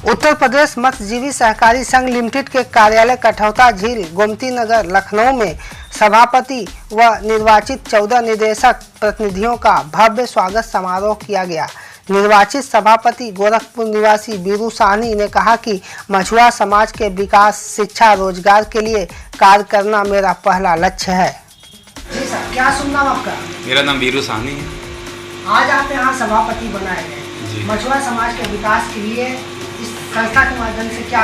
उत्तर प्रदेश मत्स्यजीवी सहकारी संघ लिमिटेड के कार्यालय कठौता झील गोमती नगर लखनऊ में सभापति व निर्वाचित 14 निदेशक प्रतिनिधियों का भव्य स्वागत समारोह किया गया। निर्वाचित सभापति गोरखपुर निवासी बीरू साहनी ने कहा कि मछुआ समाज के विकास, शिक्षा, रोजगार के लिए कार्य करना मेरा पहला लक्ष्य है। जी सर, क्या सुन नाम आपका? मेरा नाम बीरू साहनी है। आज आप यहाँ सभापति बनाए गए, मछुआ समाज के विकास के लिए इस संस्था के माध्यम से क्या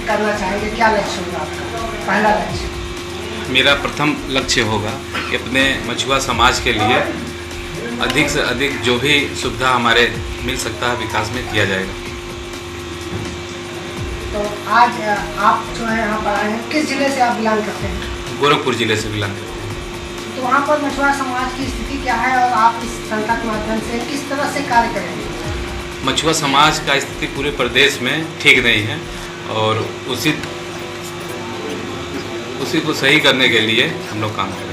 करना चाहेंगे? क्या लक्ष्य होगा आपका पहला लक्ष्य? मेरा प्रथम लक्ष्य होगा कि अपने मछुआ समाज के लिए अधिक से अधिक जो भी सुविधा हमारे मिल सकता है विकास में किया जाएगा। तो आज आप जो है यहाँ पर आए हैं, किस जिले से आप बिलोंग करते हैं? गोरखपुर जिले से बिलोंग करते हैं। तो वहाँ पर मछुआ समाज की स्थिति क्या है और आप इस संस्था के माध्यम से किस तरह से कार्य करेंगे? मछुआ समाज का स्थिति पूरे प्रदेश में ठीक नहीं है और उसी को सही करने के लिए हम लोग काम करेंगे।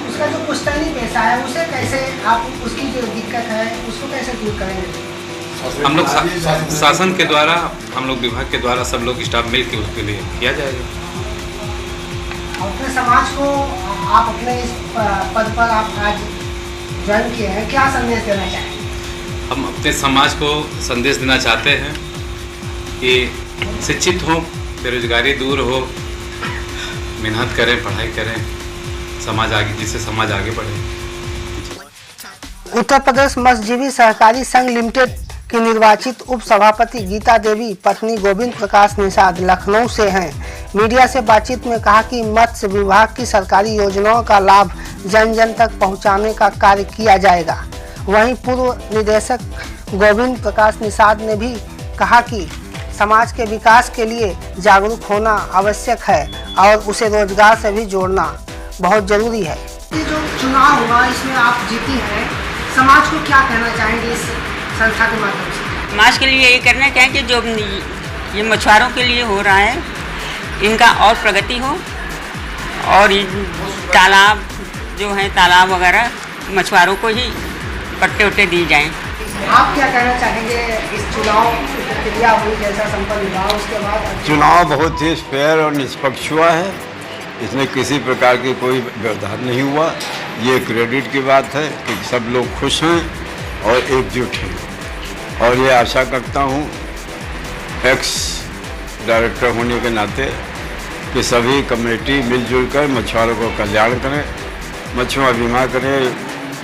उसका जो पुश्तैनी पेशा है उसे कैसे आप, उसकी जो दिक्कत है उसको कैसे दूर करेंगे? हम लोग शासन के द्वारा, हम लोग विभाग के द्वारा सब लोग स्टाफ मिल के उसके लिए किया जाएगा। अपने समाज को आप अपने इस पद पर आप आज ज्वाइन किए हैं, क्या संदेश देना चाहेंगे? हम अपने समाज को संदेश देना चाहते हैं कि शिक्षित हो, बेरोजगारी दूर हो, मेहनत करें, पढ़ाई करें, समाज आगे, जिससे समाज आगे बढ़े। उत्तर प्रदेश मत्स्यजीवी सहकारी संघ लिमिटेड की निर्वाचित उप सभापति गीता देवी पत्नी गोविंद प्रकाश निषाद लखनऊ से हैं। मीडिया से बातचीत में कहा कि मत्स्य विभाग की सरकारी योजनाओं का लाभ जन जन तक पहुंचाने का कार्य किया जाएगा। वहीं पूर्व निदेशक गोविंद प्रकाश निषाद ने भी कहा कि समाज के विकास के लिए जागरूक होना आवश्यक है और उसे रोजगार से भी जोड़ना बहुत जरूरी है। ये जो चुनाव हुआ इसमें आप जीती हैं, समाज को क्या कहना चाहेंगे इस संस्था के माध्यम से? समाज के लिए ये करना चाहेंगे जो ये मछुआरों के लिए हो रहा है इनका और प्रगति हो और तालाब जो है तालाब वगैरह मछुआरों को ही पट्टे उट्टे दिए जाएं। आप क्या कहना चाहेंगे? इस चुनाव प्रक्रिया हुई जैसा संपन्न हुआ उसके बाद चुनाव बहुत ही फेयर और निष्पक्ष हुआ है। इसमें किसी प्रकार की कोई व्यवधान नहीं हुआ। ये क्रेडिट की बात है कि सब लोग खुश हैं और एकजुट हैं और ये आशा करता हूँ एक्स डायरेक्टर होने के नाते कि सभी कमेटी मिलजुल कर मछुआरों को कल्याण करें, मछुआ बीमा करें,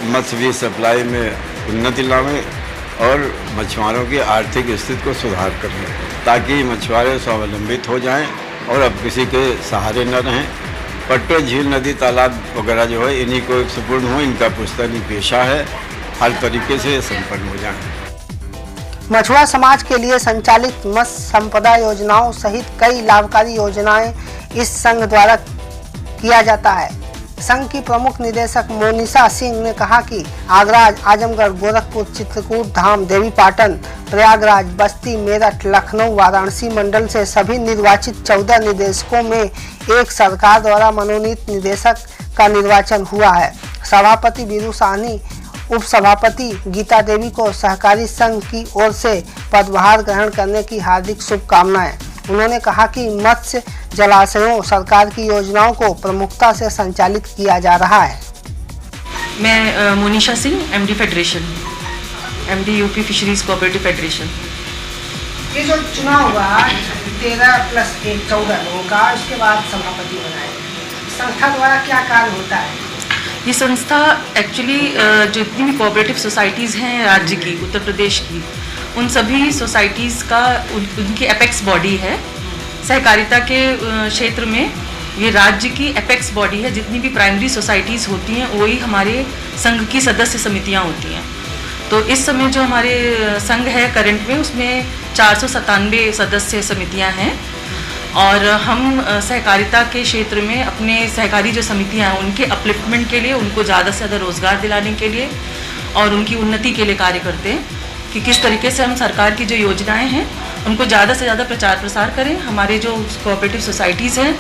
मत्स्य सप्लाई में उन्नति लावें और मछुआरों की आर्थिक स्थिति को सुधार करें ताकि मछुआरे स्वावलंबित हो जाएं और अब किसी के सहारे न रहें। पट्टे, झील, नदी, तालाब वगैरह जो है इन्हीं को सुपूर्ण हो, इनका पुश्तैनी पेशा है, हर तरीके से संपन्न हो जाएं। मछुआ समाज के लिए संचालित मत्स्य संपदा योजनाओं सहित कई लाभकारी योजनाएं इस संघ द्वारा किया जाता है। संघ की प्रमुख निदेशक मोनिशा सिंह ने कहा कि आगरा, आजमगढ़, गोरखपुर, चित्रकूट धाम, देवीपाटन, प्रयागराज, बस्ती, मेरठ, लखनऊ, वाराणसी मंडल से सभी निर्वाचित 14 निदेशकों में एक सरकार द्वारा मनोनीत निदेशक का निर्वाचन हुआ है। सभापति बीरू साहनी, उप सभापति गीता देवी को सहकारी संघ की ओर से पदभार ग्रहण करने की हार्दिक शुभकामनाएं। उन्होंने कहा कि मत्स्य जलाशयों सरकार की योजनाओं को प्रमुखता से संचालित किया जा रहा है। मैं Monisha Singh, MD federation, MD UP fisheries cooperative federation. ये जो चुनाव हुआ 13+1 14 लोगों का, उसके बाद सभापति बनाए, संस्था द्वारा क्या कार्य होता है? ये संस्था एक्चुअली जितनी भी कोऑपरेटिव सोसाइटीज़ हैं राज्य की, उत्तर प्रदेश की, उन सभी सोसाइटीज़ का उनकी एपेक्स बॉडी है। सहकारिता के क्षेत्र में ये राज्य की एपेक्स बॉडी है। जितनी भी प्राइमरी सोसाइटीज़ होती हैं वही हमारे संघ की सदस्य समितियां होती हैं। तो इस समय जो हमारे संघ है करंट में, उसमें 497 सदस्य समितियां हैं और हम सहकारिता के क्षेत्र में अपने सहकारी जो समितियां हैं उनके अपलिफ्टमेंट के लिए, उनको ज़्यादा से ज़्यादा रोज़गार दिलाने के लिए और उनकी उन्नति के लिए कार्य करते हैं कि किस तरीके से हम सरकार की जो योजनाएं हैं उनको ज़्यादा से ज़्यादा प्रचार प्रसार करें। हमारे जो कोऑपरेटिव सोसाइटीज़ हैं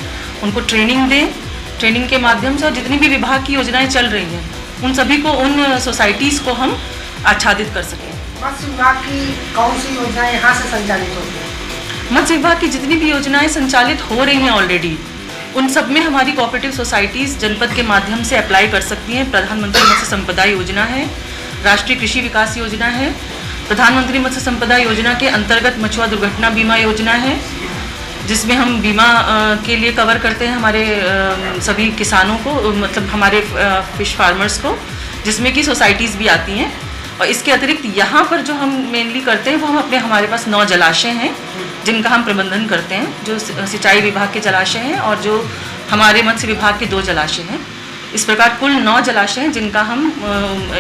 उनको ट्रेनिंग दें, ट्रेनिंग के माध्यम से और जितनी भी विभाग की योजनाएं चल रही हैं उन सभी को, उन सोसाइटीज़ को हम आच्छादित कर सकें। मत्स्य विभाग की कौन सी योजनाएं यहाँ से संचालित होती हैं? मत्स्य विभाग की जितनी भी योजनाएं संचालित हो रही हैं ऑलरेडी, उन सब में हमारी कोऑपरेटिव सोसाइटीज़ जनपद के माध्यम से अप्लाई कर सकती हैं। प्रधानमंत्री मत्स्य संपदा योजना है, राष्ट्रीय कृषि विकास योजना है, प्रधानमंत्री मत्स्य संपदा योजना के अंतर्गत मछुआ दुर्घटना बीमा योजना है, जिसमें हम बीमा के लिए कवर करते हैं हमारे सभी किसानों को, मतलब हमारे फिश फार्मर्स को, जिसमें कि सोसाइटीज़ भी आती हैं। और इसके अतिरिक्त यहाँ पर जो हम मेनली करते हैं वो हम हमारे पास 9 जलाशय हैं जिनका हम प्रबंधन करते हैं, जो सिंचाई विभाग के जलाशय हैं और जो हमारे मत्स्य विभाग के 2 जलाशय हैं। इस प्रकार कुल 9 जलाशय हैं जिनका हम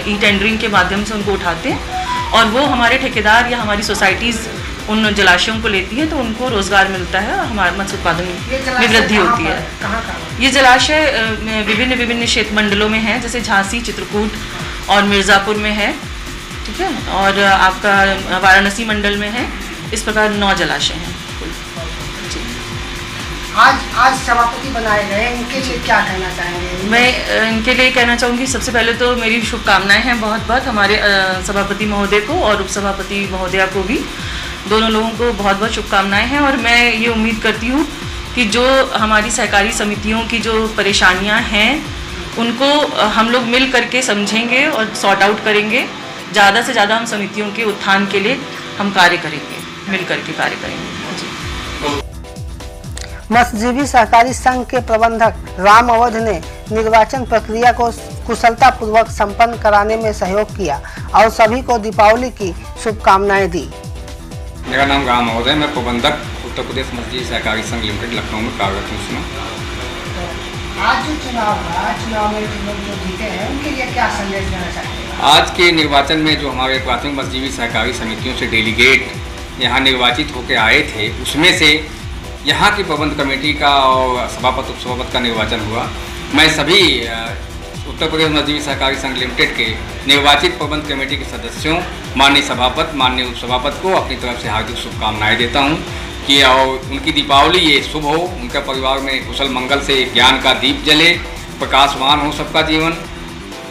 ई टेंडरिंग के माध्यम से उनको उठाते हैं और वो हमारे ठेकेदार या हमारी सोसाइटीज़ उन जलाशयों को लेती है, तो उनको रोज़गार मिलता है और हमारे मत्स्य उत्पादन में वृद्धि होती है। ये जलाशय विभिन्न क्षेत्र मंडलों में हैं, जैसे झांसी, चित्रकूट और मिर्ज़ापुर में है, ठीक है, और आपका वाराणसी मंडल में है। इस प्रकार 9 जलाशय हैं। आज सभापति बनाए गए, इनके लिए क्या कहना चाहेंगे? मैं इनके लिए कहना चाहूँगी, सबसे पहले तो मेरी शुभकामनाएं हैं बहुत बहुत हमारे सभापति महोदय को और उपसभापति महोदया को भी, दोनों लोगों को बहुत बहुत शुभकामनाएं हैं। और मैं ये उम्मीद करती हूँ कि जो हमारी सहकारी समितियों की जो परेशानियाँ हैं उनको हम लोग मिल करके समझेंगे और सॉर्ट आउट करेंगे। ज़्यादा से ज़्यादा हम समितियों के उत्थान के लिए हम कार्य करेंगे, मिल करके कार्य करेंगे। मत्स्यजीवी सहकारी संघ के प्रबंधक राम अवध ने निर्वाचन प्रक्रिया को कुशलतापूर्वक संपन्न कराने में सहयोग किया और सभी को दीपावली की शुभकामनाएं दी। मेरा नाम राम अवध है, मैं प्रबंधक उत्तर प्रदेश मत्स्यजीवी सहकारी संघ लिमिटेड लखनऊ में कार्यरत हूँ। आज जो चुनाव हुआ, चुनाव में जो लोग जो जीते हैं उनके लिए क्या संदेश देना चाहते हैं? आज के निर्वाचन में जो हमारे प्राथमिक मत्स्यजीवी सहकारी समितियों से डेलीगेट यहाँ निर्वाचित होकर आए थे, उसमें से यहाँ की प्रबंध कमेटी का और सभापति उपसभापति का निर्वाचन हुआ। मैं सभी उत्तर प्रदेश मत्स्यजीवी सहकारी संघ लिमिटेड के निर्वाचित प्रबंध कमेटी के सदस्यों, माननीय सभापति, माननीय उपसभापति को अपनी तरफ से हार्दिक शुभकामनाएं देता हूँ कि और उनकी दीपावली ये शुभ हो, उनका परिवार में कुशल मंगल से ज्ञान का दीप जले, प्रकाशवान हो सबका जीवन।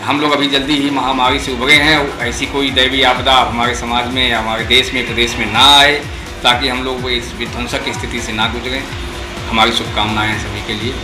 हम लोग अभी जल्दी ही महामारी से उभरे हैं, ऐसी कोई दैवीय आपदा हमारे समाज में या हमारे देश में प्रदेश में ना आए, ताकि हम लोग इस विध्वंसक की स्थिति से ना गुजरें। हमारी शुभकामनाएं हैं सभी के लिए।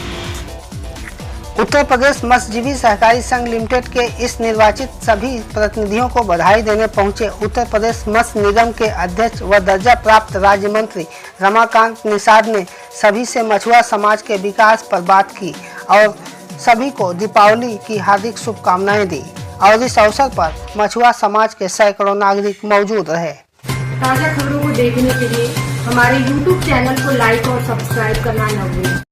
उत्तर प्रदेश मत्स्यजीवी सहकारी संघ लिमिटेड के इस निर्वाचित सभी प्रतिनिधियों को बधाई देने पहुंचे उत्तर प्रदेश मत्स्य निगम के अध्यक्ष व दर्जा प्राप्त राज्य मंत्री रमाकांत निषाद ने सभी से मछुआ समाज के विकास पर बात की और सभी को दीपावली की हार्दिक शुभकामनाएं दी और इस अवसर पर मछुआ समाज के सैकड़ों नागरिक मौजूद रहे। ताज़ा खबरों को देखने के लिए हमारे YouTube चैनल को लाइक और सब्सक्राइब करना न भूलें।